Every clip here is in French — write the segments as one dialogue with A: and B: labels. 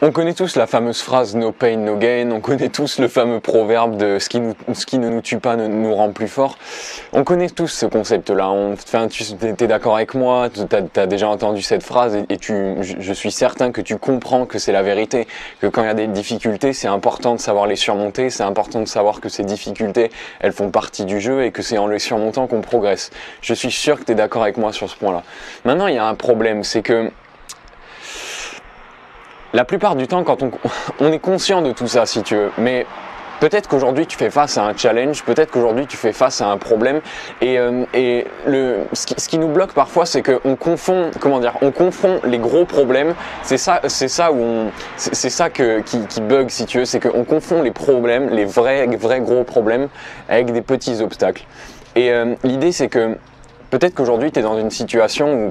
A: On connaît tous la fameuse phrase no pain no gain, on connaît tous le fameux proverbe de ce qui ne nous tue pas ne nous rend plus fort. On connaît tous ce concept-là. Enfin, tu es d'accord avec moi, tu as déjà entendu cette phrase et je suis certain que tu comprends que c'est la vérité, que quand il y a des difficultés, c'est important de savoir les surmonter, c'est important de savoir que ces difficultés, elles font partie du jeu et que c'est en les surmontant qu'on progresse. Je suis sûr que tu es d'accord avec moi sur ce point-là. Maintenant, il y a un problème, c'est que la plupart du temps, quand on est conscient de tout ça, si tu veux, mais peut-être qu'aujourd'hui tu fais face à un challenge, peut-être qu'aujourd'hui tu fais face à un problème, et ce qui nous bloque parfois, c'est qu'on confond, on confond les gros problèmes. C'est ça qui bug, si tu veux, c'est qu'on confond les problèmes, les vrais gros problèmes, avec des petits obstacles. Et l'idée, c'est que peut-être qu'aujourd'hui tu es dans une situation où,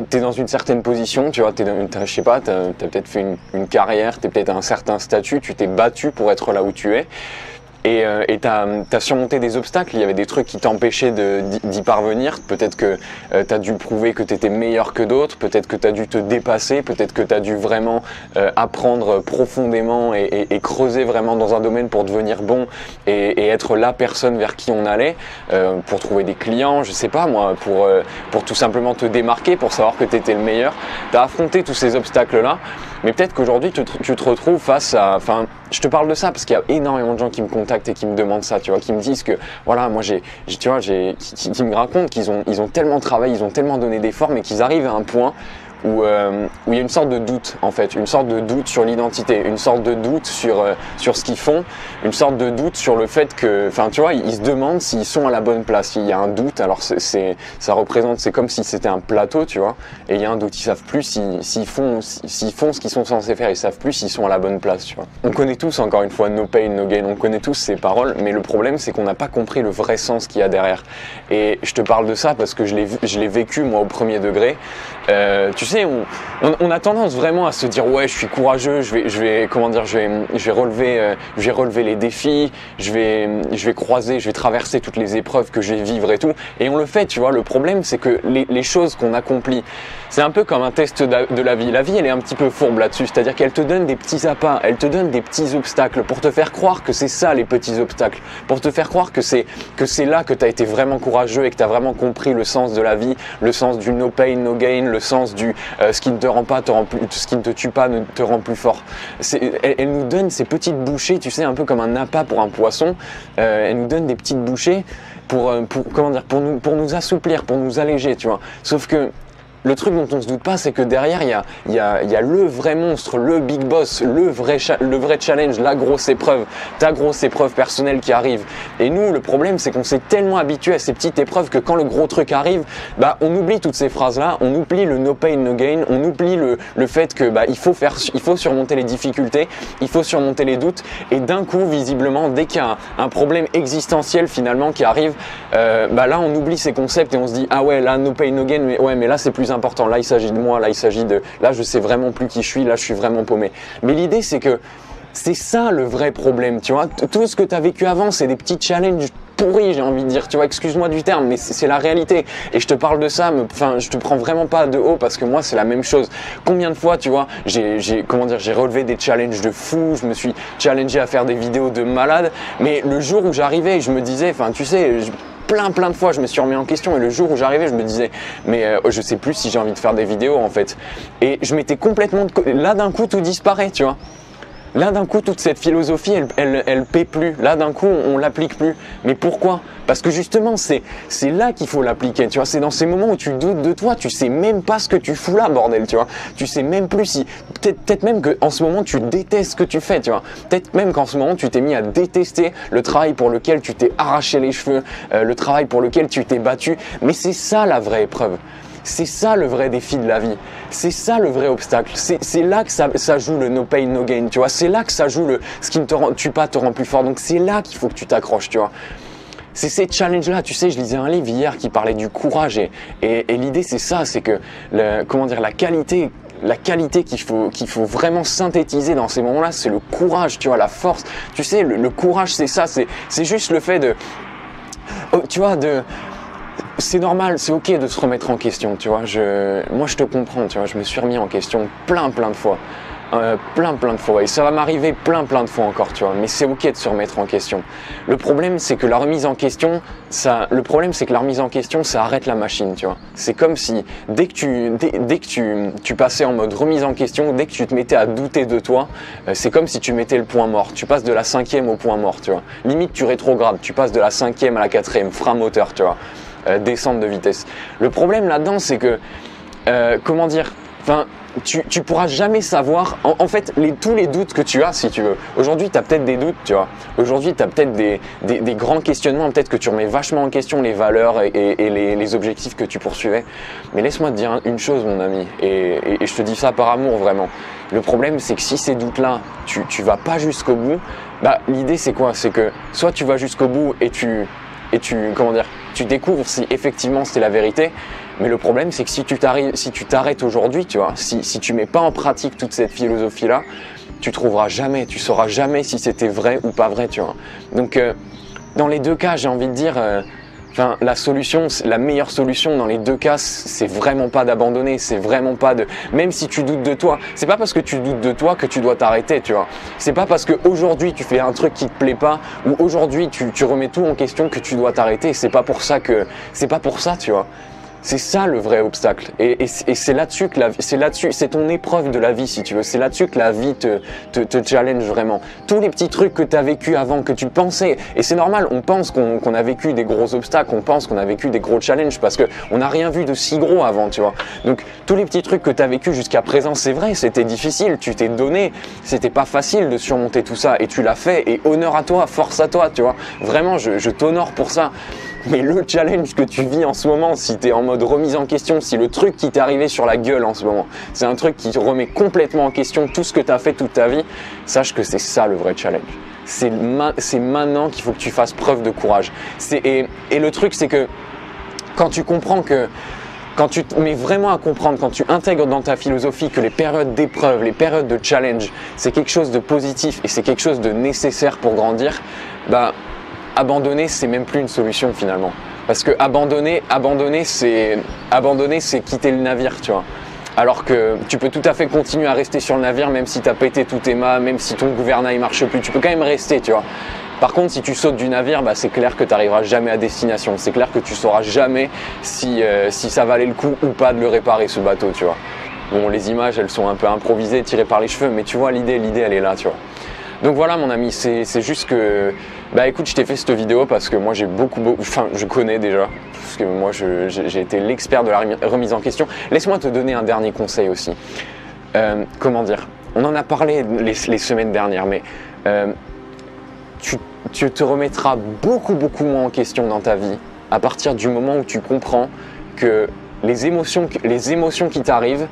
A: t'es dans une certaine position, tu vois, je sais pas, t'as peut-être fait une carrière, t'es peut-être à un certain statut, tu t'es battu pour être là où tu es. Et t'as surmonté des obstacles, il y avait des trucs qui t'empêchaient d'y parvenir. Peut-être que t'as dû prouver que t'étais meilleur que d'autres, peut-être que t'as dû te dépasser, peut-être que t'as dû vraiment apprendre profondément et creuser vraiment dans un domaine pour devenir bon et être la personne vers qui on allait, pour trouver des clients, je sais pas moi, pour tout simplement te démarquer, pour savoir que t'étais le meilleur. T'as affronté tous ces obstacles-là, mais peut-être qu'aujourd'hui tu te retrouves face à... Enfin, je te parle de ça parce qu'il y a énormément de gens qui me contactent et qui me demandent ça, tu vois, qui me disent que voilà, moi qui me racontent qu'ils ont tellement travaillé, ils ont tellement donné d'efforts, mais qu'ils arrivent à un point où il y a une sorte de doute, en fait, une sorte de doute sur l'identité, une sorte de doute sur ce qu'ils font, une sorte de doute sur le fait que, enfin, tu vois, ils se demandent s'ils sont à la bonne place. Il y a un doute, alors c'est comme si c'était un plateau, tu vois, et il y a un doute, ils savent plus s'ils font ce qu'ils sont censés faire, ils savent plus s'ils sont à la bonne place, tu vois. On connaît tous, encore une fois, no pain, no gain, on connaît tous ces paroles, mais le problème, c'est qu'on n'a pas compris le vrai sens qu'il y a derrière. Et je te parle de ça parce que je l'ai vécu, moi, au premier degré. Tu sais, on a tendance vraiment à se dire ouais, je suis courageux, je vais relever les défis, je vais croiser, je vais traverser toutes les épreuves que je vais vivre et tout. Et on le fait, tu vois. Le problème, c'est que les choses qu'on accomplit, c'est un peu comme un test de la vie. La vie, elle est un petit peu fourbe là-dessus, c'est-à-dire qu'elle te donne des petits appâts, elle te donne des petits obstacles pour te faire croire que c'est ça les petits obstacles, pour te faire croire que c'est là que tu as été vraiment courageux et que tu as vraiment compris le sens de la vie, le sens du no pain, no gain, le sens du ce qui ne te rend pas te rend plus, ce qui ne te tue pas ne te rend plus fort. Elle nous donne ces petites bouchées, tu sais, un peu comme un appât pour un poisson. Elle nous donne des petites bouchées pour nous assouplir, pour nous alléger, tu vois. Sauf que le truc dont on se doute pas, c'est que derrière, il y a le vrai monstre, le big boss, le vrai challenge, la grosse épreuve, ta grosse épreuve personnelle qui arrive. Et nous, le problème, c'est qu'on s'est tellement habitué à ces petites épreuves que quand le gros truc arrive, bah, on oublie toutes ces phrases-là, on oublie le no pain, no gain, on oublie le fait que, bah, il faut surmonter les difficultés, il faut surmonter les doutes. Et d'un coup, visiblement, dès qu'il y a un problème existentiel finalement qui arrive, bah, là, on oublie ces concepts et on se dit, ah ouais, là, no pain, no gain, mais là, c'est plus important, là il s'agit de moi, là je sais vraiment plus qui je suis, là je suis vraiment paumé. Mais l'idée, c'est que c'est ça le vrai problème, tu vois. Tout ce que tu as vécu avant, c'est des petits challenges pourris, j'ai envie de dire, tu vois, excuse-moi du terme, mais c'est la réalité. Et je te parle de ça, je te prends vraiment pas de haut parce que moi c'est la même chose. Combien de fois, tu vois, j'ai relevé des challenges de fou, je me suis challengé à faire des vidéos de malade, mais le jour où j'arrivais, je me disais, enfin tu sais, plein de fois je me suis remis en question, et le jour où j'arrivais, je me disais mais je sais plus si j'ai envie de faire des vidéos en fait. Et je m'étais complètement là, d'un coup tout disparaît, tu vois. Là d'un coup toute cette philosophie elle paie plus. Là d'un coup on l'applique plus. Mais pourquoi? Parce que justement c'est là qu'il faut l'appliquer, tu vois. C'est dans ces moments où tu doutes de toi, tu sais même pas ce que tu fous là, bordel, tu vois. Tu sais même plus si peut-être même que en ce moment tu détestes ce que tu fais, tu vois. Peut-être même qu'en ce moment tu t'es mis à détester le travail pour lequel tu t'es arraché les cheveux, le travail pour lequel tu t'es battu. Mais c'est ça la vraie épreuve. C'est ça le vrai défi de la vie, c'est ça le vrai obstacle, c'est là que ça joue le no pain no gain, tu vois, c'est là que ça joue ce qui ne te tue pas te rend plus fort, donc c'est là qu'il faut que tu t'accroches, tu vois. C'est ces challenges-là, tu sais, je lisais un livre hier qui parlait du courage et l'idée c'est ça, c'est que, la qualité qu'il faut vraiment synthétiser dans ces moments-là, c'est le courage, tu vois, la force, tu sais, le courage c'est ça, c'est juste le fait de, tu vois, c'est normal, c'est ok de se remettre en question, tu vois. Moi, je te comprends, tu vois. Je me suis remis en question plein de fois. Plein de fois. Et ça va m'arriver plein de fois encore, tu vois. Mais c'est ok de se remettre en question. Le problème, c'est que la remise en question, ça arrête la machine, tu vois. C'est comme si, dès que tu passais en mode remise en question, dès que tu te mettais à douter de toi, c'est comme si tu mettais le point mort. Tu passes de la 5e au point mort, tu vois. Limite, tu rétrogrades. Tu passes de la 5e à la 4e, frein moteur, tu vois. Descente de vitesse. Le problème là-dedans, c'est que, comment dire, enfin, tu pourras jamais savoir, en fait, tous les doutes que tu as, si tu veux. Aujourd'hui, tu as peut-être des doutes, tu vois. Aujourd'hui, tu as peut-être des grands questionnements, peut-être que tu remets vachement en question les valeurs et les objectifs que tu poursuivais. Mais laisse-moi te dire une chose, mon ami, et je te dis ça par amour, vraiment. Le problème, c'est que si ces doutes-là, tu vas pas jusqu'au bout, bah, l'idée, c'est quoi? C'est que soit tu vas jusqu'au bout et tu découvres si effectivement c'est la vérité. Mais le problème, c'est que si tu t'arrêtes aujourd'hui, tu vois, si tu mets pas en pratique toute cette philosophie-là, tu sauras jamais si c'était vrai ou pas vrai, tu vois. Donc, dans les deux cas, j'ai envie de dire, la meilleure solution dans les deux cas, c'est vraiment pas d'abandonner, c'est vraiment pas même si tu doutes de toi, c'est pas parce que tu doutes de toi que tu dois t'arrêter, tu vois. C'est pas parce que aujourd'hui tu fais un truc qui te plaît pas ou aujourd'hui tu remets tout en question que tu dois t'arrêter. C'est pas pour ça, tu vois. C'est ça le vrai obstacle. Et c'est là-dessus que c'est ton épreuve de la vie, si tu veux. C'est là-dessus que la vie te challenge vraiment. Tous les petits trucs que tu as vécu avant, que tu pensais, et c'est normal, on pense qu'on a vécu des gros obstacles, on pense qu'on a vécu des gros challenges parce qu'on n'a rien vu de si gros avant, tu vois. Donc, tous les petits trucs que tu as vécu jusqu'à présent, c'est vrai, c'était difficile, tu t'es donné, c'était pas facile de surmonter tout ça, et tu l'as fait, et honneur à toi, force à toi, tu vois. Vraiment, je t'honore pour ça. Mais le challenge que tu vis en ce moment, si tu es en mode remise en question, si le truc qui t'est arrivé sur la gueule en ce moment, c'est un truc qui remet complètement en question tout ce que tu as fait toute ta vie, sache que c'est ça le vrai challenge. C'est maintenant qu'il faut que tu fasses preuve de courage. Et le truc, c'est que quand tu comprends que quand tu te mets vraiment à comprendre, quand tu intègres dans ta philosophie que les périodes d'épreuve, les périodes de challenge, c'est quelque chose de positif et c'est quelque chose de nécessaire pour grandir, bah, abandonner, c'est même plus une solution finalement. Parce que abandonner, c'est quitter le navire, tu vois. Alors que tu peux tout à fait continuer à rester sur le navire même si tu as pété tous tes mâts, même si ton gouvernail marche plus, tu peux quand même rester, tu vois. Par contre, si tu sautes du navire, bah, c'est clair que tu n'arriveras jamais à destination. C'est clair que tu sauras jamais si ça valait le coup ou pas de le réparer, ce bateau, tu vois. Bon, les images, elles sont un peu improvisées, tirées par les cheveux, mais tu vois, l'idée, elle est là, tu vois. Donc voilà mon ami, c'est juste que, bah écoute, je t'ai fait cette vidéo parce que moi je connais déjà, parce que moi j'ai été l'expert de la remise en question. Laisse-moi te donner un dernier conseil aussi. Comment dire, on en a parlé les semaines dernières, mais tu te remettras beaucoup moins en question dans ta vie à partir du moment où tu comprends que les émotions qui t'arrivent,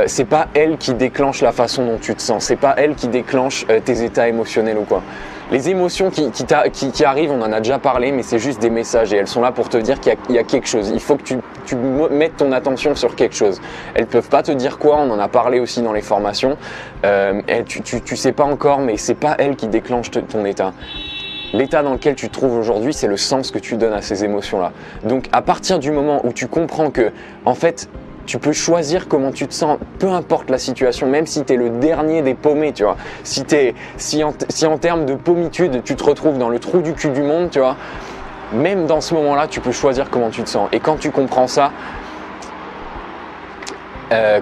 A: c'est pas elle qui déclenche la façon dont tu te sens, c'est pas elle qui déclenche tes états émotionnels ou quoi. Les émotions qui arrivent, on en a déjà parlé, mais c'est juste des messages et elles sont là pour te dire qu'il y a quelque chose. Il faut que tu mettes ton attention sur quelque chose. Elles peuvent pas te dire quoi, on en a parlé aussi dans les formations. Tu sais pas encore, mais c'est pas elle qui déclenche ton état. L'état dans lequel tu te trouves aujourd'hui, c'est le sens que tu donnes à ces émotions-là. Donc à partir du moment où tu comprends que, en fait, tu peux choisir comment tu te sens, peu importe la situation, même si tu es le dernier des paumés, tu vois. Si en termes de pommitude, tu te retrouves dans le trou du cul du monde, tu vois, même dans ce moment-là, tu peux choisir comment tu te sens. Et quand tu comprends ça,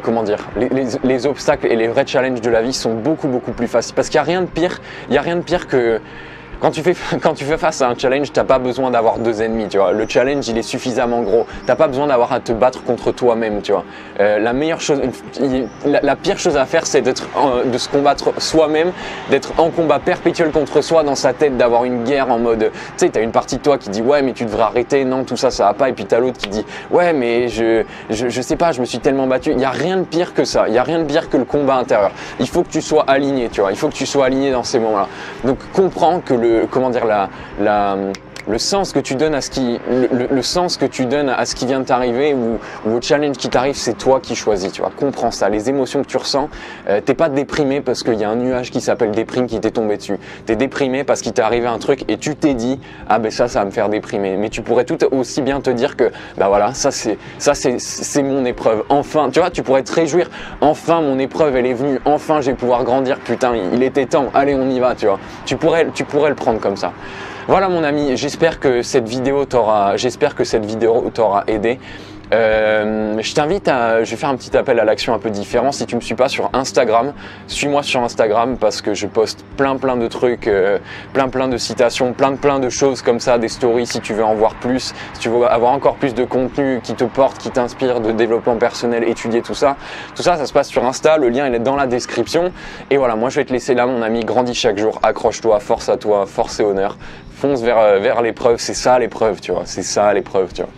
A: comment dire, les obstacles et les vrais challenges de la vie sont beaucoup plus faciles. Parce qu'il n'y a rien de pire que... Quand tu fais face à un challenge, t'as pas besoin d'avoir deux ennemis, tu vois. Le challenge, il est suffisamment gros. T'as pas besoin d'avoir à te battre contre toi-même, tu vois. La pire chose à faire, c'est de se combattre soi-même, d'être en combat perpétuel contre soi dans sa tête, d'avoir une guerre en mode, tu sais, t'as une partie de toi qui dit ouais, mais tu devrais arrêter, non, tout ça, ça va pas. Et puis t'as l'autre qui dit ouais, mais je sais pas, je me suis tellement battu. Il y a rien de pire que ça. Il y a rien de pire que le combat intérieur. Il faut que tu sois aligné, tu vois. Il faut que tu sois aligné dans ces moments-là. Donc comprends que le sens que tu donnes à ce qui, le sens que tu donnes à ce qui vient de t'arriver ou au challenge qui t'arrive, c'est toi qui choisis, tu vois. Comprends ça, les émotions que tu ressens, t'es pas déprimé parce qu'il y a un nuage qui s'appelle déprime qui t'est tombé dessus. T'es déprimé parce qu'il t'est arrivé un truc et tu t'es dit, ah ben ça va me faire déprimer. Mais tu pourrais tout aussi bien te dire que, bah voilà, ça c'est mon épreuve. Enfin, tu vois, tu pourrais te réjouir, enfin mon épreuve elle est venue, enfin je vais pouvoir grandir, putain, il était temps, allez on y va, tu vois. Tu pourrais le prendre comme ça. Voilà mon ami, j'espère que cette vidéo t'aura aidé. Je t'invite je vais faire un petit appel à l'action un peu différent. Si tu me suis pas sur Instagram, suis-moi sur Instagram parce que je poste plein de trucs, plein de citations, plein de choses comme ça, des stories si tu veux en voir plus, si tu veux avoir encore plus de contenu qui te porte, qui t'inspire, de développement personnel, étudier tout ça ça se passe sur Insta, le lien il est dans la description. Et voilà, moi je vais te laisser là mon ami, grandis chaque jour, accroche-toi, force à toi, force et honneur, fonce vers l'épreuve, c'est ça l'épreuve, tu vois, c'est ça l'épreuve, tu vois.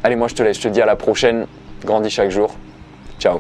A: Allez, moi je te laisse, je te dis à la prochaine, grandis chaque jour, ciao.